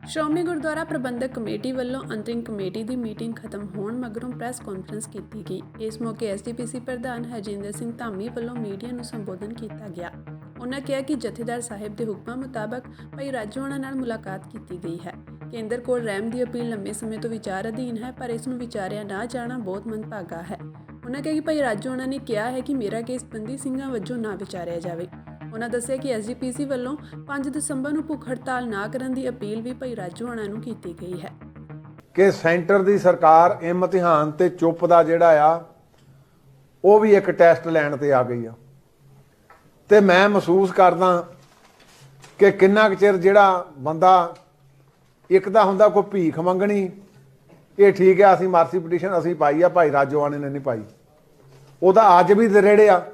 ਸ਼੍ਰੋਮਣੀ ਗੁਰਦੁਆਰਾ ਪ੍ਰਬੰਧਕ committee ਵੱਲੋਂ ਅੰਤਰਿਮ committee ਦੀ meeting ਖਤਮ ਹੋਣ ਮਗਰੋਂ ਪ੍ਰੈਸ ਕਾਨਫਰੰਸ ਕੀਤੀ ਗਈ। ਇਸ ਮੌਕੇ ਐਸਜੀਪੀਸੀ ਪ੍ਰਧਾਨ ਹਰਜਿੰਦਰ ਸਿੰਘ ਧਾਮੀ ਵੱਲੋਂ ਮੀਡੀਆ ਨੂੰ ਸੰਬੋਧਨ ਕੀਤਾ ਗਿਆ। ਉਨ੍ਹਾਂ ਕਿਹਾ ਕਿ ਜਥੇਦਾਰ ਸਾਹਿਬ ਦੇ ਹੁਕਮਾਂ ਮੁਤਾਬਕ ਭਾਈ ਰਾਜੋਆਣਾ ਨਾਲ ਮੁਲਾਕਾਤ ਕੀਤੀ ਗਈ ਹੈ। ਕੇਂਦਰ ਕੋਲ ਰਹਿਮ ਦੀ ਅਪੀਲ ਲੰਮੇ ਸਮੇਂ ਤੋਂ ਵਿਚਾਰ ਅਧੀਨ ਹੈ, ਪਰ ਇਸ ਨੂੰ ਵਿਚਾਰਿਆ ਨਾ ਜਾਣਾ ਬਹੁਤ ਮੰਦਭਾਗਾ ਹੈ। ਉਨ੍ਹਾਂ ਕਿਹਾ ਕਿ ਭਾਈ ਰਾਜੋਆਣਾ ਨੇ ਕਿਹਾ ਹੈ ਕਿ ਮੇਰਾ ਕੇਸ ਬੰਦੀ ਸਿੰਘਾਂ ਵਜੋਂ ਨਾ ਵਿਚਾਰਿਆ ਜਾਵੇ। ਉਨ੍ਹਾਂ ਦੱਸਿਆ ਕਿ ਐਸਜੀਪੀਸੀ ਵੱਲੋਂ 5 ਦਸੰਬਰ ਨੂੰ ਭੁੱਖ ਹੜਤਾਲ ਨਾ ਕਰਨ ਦੀ ਅਪੀਲ ਵੀ ਭਾਈ ਰਾਜੋਆਣਾ ਨੂੰ ਕੀਤੀ ਗਈ ਹੈ ਕਿ ਸੈਂਟਰ ਦੀ ਸਰਕਾਰ ਇਮਤਿਹਾਨ ਤੇ ਚੁੱਪ ਦਾ ਜਿਹੜਾ ਆ ਉਹ ਵੀ ਇੱਕ ਟੈਸਟ ਲੈਣ ਤੇ ਆ ਗਈ ਆ ਤੇ ਮੈਂ ਮਹਿਸੂਸ ਕਰਦਾ ਕਿ ਕਿੰਨਾ ਕੁ ਚਿਰ ਜਿਹੜਾ ਬੰਦਾ ਇੱਕ ਤਾਂ ਹੁੰਦਾ ਕੋਈ ਭੀਖ ਮੰਗਣੀ, ਇਹ ਠੀਕ ਹੈ, ਅਸੀਂ ਮਾਰਸੀ ਪਟੀਸ਼ਨ ਅਸੀਂ ਪਾਈ ਆ, ਭਾਈ ਰਾਜੋਆਣੇ ਨੇ ਨਹੀਂ ਪਾਈ, ਉਹਦਾ ਅੱਜ ਵੀ ਦਰੇੜਿਆ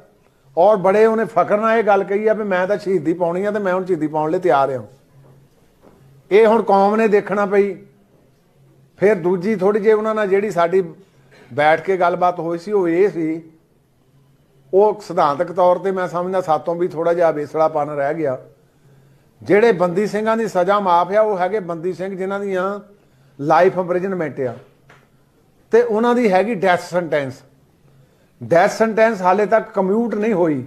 ਔਰ ਬੜੇ ਉਹਨੇ ਫਖਰ ਨਾਲ ਇਹ ਗੱਲ ਕਹੀ ਆ ਵੀ ਮੈਂ ਤਾਂ ਸ਼ਹੀਦੀ ਪਾਉਣੀ ਆ ਤੇ ਮੈਂ ਹੁਣ ਸ਼ਹੀਦੀ ਪਾਉਣ ਲਈ ਤਿਆਰ ਹਾਂ। ਇਹ ਹੁਣ ਕੌਮ ਨੇ ਦੇਖਣਾ ਪਈ। ਫਿਰ ਦੂਜੀ ਥੋੜੀ ਜਿਹੀ ਉਹਨਾਂ ਨਾਲ ਜਿਹੜੀ ਸਾਡੀ ਬੈਠ ਕੇ ਗੱਲਬਾਤ ਹੋਈ ਸੀ ਉਹ ਇਹ ਸੀ, ਉਹ ਸਿਧਾਂਤਕ ਤੌਰ ਤੇ ਮੈਂ ਸਮਝਦਾ ਸਾਤੋਂ ਵੀ ਥੋੜਾ ਜਿਹਾ ਬੇਸੜਾਪਨ ਰਹਿ ਗਿਆ। ਜਿਹੜੇ ਬੰਦੀ ਸਿੰਘਾਂ ਦੀ ਸਜ਼ਾ ਮਾਫ ਆ ਉਹ ਹੈਗੇ ਬੰਦੀ ਸਿੰਘ ਜਿਨ੍ਹਾਂ ਦੀਆਂ ਲਾਈਫ ਇੰਪ੍ਰਿਜ਼ਨਮੈਂਟ ਆ ਤੇ ਉਹਨਾਂ ਦੀ ਹੈਗੀ ਡੈਥ ਸੈਂਟੈਂਸ। ਡੈਥ ਸੈਂਟੈਂਸ ਹਾਲੇ ਤੱਕ ਕਮਿਊਟ ਨਹੀਂ ਹੋਈ,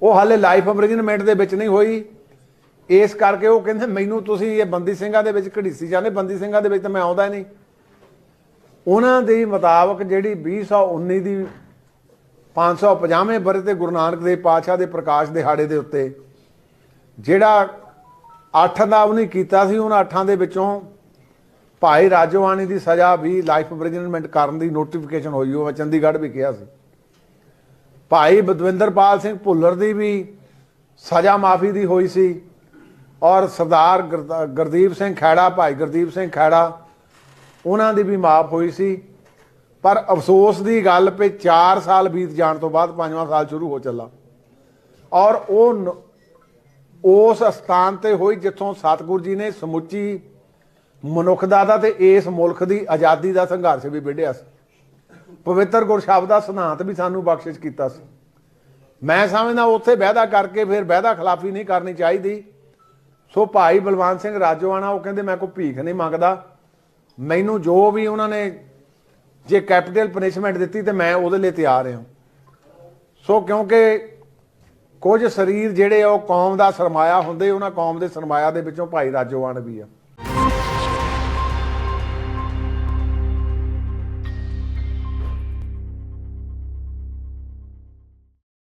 ਉਹ ਹਾਲੇ ਲਾਈਫ ਇੰਪ੍ਰਿਜ਼ਨਮੈਂਟ ਦੇ ਵਿੱਚ ਨਹੀਂ ਹੋਈ। ਇਸ ਕਰਕੇ ਉਹ ਕਹਿੰਦੇ ਮੈਨੂੰ ਤੁਸੀਂ ਇਹ ਬੰਦੀ ਸਿੰਘਾਂ ਦੇ ਵਿੱਚ ਘੜੀਸੀ ਜਾਂਦੇ, ਬੰਦੀ ਸਿੰਘਾਂ ਦੇ ਵਿੱਚ ਤਾਂ ਮੈਂ ਆਉਂਦਾ ਹੀ ਨਹੀਂ। ਉਹਨਾਂ ਦੇ ਮੁਤਾਬਕ ਜਿਹੜੀ 2019 ਦੀ 550ਵੇਂ ਬਰੇ ਤੇ ਗੁਰੂ ਨਾਨਕ ਦੇਵ ਪਾਤਸ਼ਾਹ ਦੇ ਪ੍ਰਕਾਸ਼ ਦਿਹਾੜੇ ਦੇ ਉੱਤੇ ਜਿਹੜਾ 8 ਦਾ ਉਹਨੇ ਕੀਤਾ ਸੀ, ਉਹਨਾਂ 8 ਦੇ ਵਿੱਚੋਂ ਭਾਈ ਰਾਜੋਆਣੇ ਦੀ ਸਜ਼ਾ ਵੀ ਲਾਈਫ ਇੰਪ੍ਰਿਜ਼ਨਮੈਂਟ ਕਰਨ ਦੀ ਨੋਟੀਫਿਕੇਸ਼ਨ ਹੋਈ, ਉਹ ਚੰਡੀਗੜ੍ਹ ਵੀ ਕਿਹਾ ਸੀ। ਭਾਈ ਬਦਵਿੰਦਰਪਾਲ ਸਿੰਘ ਭੁੱਲਰ ਦੀ ਵੀ ਸਜ਼ਾ ਮਾਫੀ ਦੀ ਹੋਈ ਸੀ ਔਰ ਸਰਦਾਰ ਗੁਰਦੀਪ ਸਿੰਘ ਖੈੜਾ, ਭਾਈ ਗੁਰਦੀਪ ਸਿੰਘ ਖੈੜਾ, ਉਹਨਾਂ ਦੀ ਵੀ ਮਾਫ ਹੋਈ ਸੀ। ਪਰ ਅਫਸੋਸ ਦੀ ਗੱਲ ਪਈ 4 ਸਾਲ ਬੀਤ ਜਾਣ ਤੋਂ ਬਾਅਦ 5ਵਾਂ ਸਾਲ ਸ਼ੁਰੂ ਹੋ ਚੱਲਾ ਔਰ ਉਹ ਉਸ ਸਥਾਨ ਤੇ ਹੋਈ ਜਿੱਥੋਂ ਸਤਿਗੁਰੂ ਜੀ ਨੇ ਸਮੁੱਚੀ ਮਨੁੱਖਤਾ ਦਾ ਤੇ ਇਸ ਮੁਲਕ ਦੀ ਆਜ਼ਾਦੀ ਦਾ ਸੰਘਰਸ਼ ਵੀ ਵਿੱਢਿਆ ਸੀ। ਪਵਿੱਤਰ ਗੁਰਸ਼ਬਦ ਦਾ ਸਿਧਾਂਤ ਵੀ ਸਾਨੂੰ ਬਖਸ਼ਿਸ਼ ਕੀਤਾ ਸੀ। ਮੈਂ ਸਮਝਦਾ ਉੱਥੇ ਵਾਅਦਾ ਕਰਕੇ ਫਿਰ ਵਾਅਦਾ ਖਿਲਾਫੀ ਨਹੀਂ ਕਰਨੀ ਚਾਹੀਦੀ। ਸੋ ਭਾਈ ਬਲਵੰਤ ਸਿੰਘ ਰਾਜੋਆਣਾ ਉਹ ਕਹਿੰਦੇ ਮੈਂ ਕੋਈ ਭੀਖ ਨਹੀਂ ਮੰਗਦਾ, ਮੈਨੂੰ ਜੋ ਵੀ ਉਹਨਾਂ ਨੇ ਜੇ ਕੈਪੀਟਲ ਪਨਿਸ਼ਮੈਂਟ ਦਿੱਤੀ ਤੇ ਮੈਂ ਉਹਦੇ ਲਈ ਤਿਆਰ ਹਾਂ। ਸੋ ਕਿਉਂਕਿ ਕੁਝ ਸਰੀਰ ਜਿਹੜੇ ਉਹ ਕੌਮ ਦਾ ਸਰਮਾਇਆ ਹੁੰਦੇ, ਉਹਨਾਂ ਕੌਮ ਦੇ ਸਰਮਾਇਆ ਦੇ ਵਿੱਚੋਂ ਭਾਈ ਰਾਜੋਆਣਾ ਵੀ ਆ।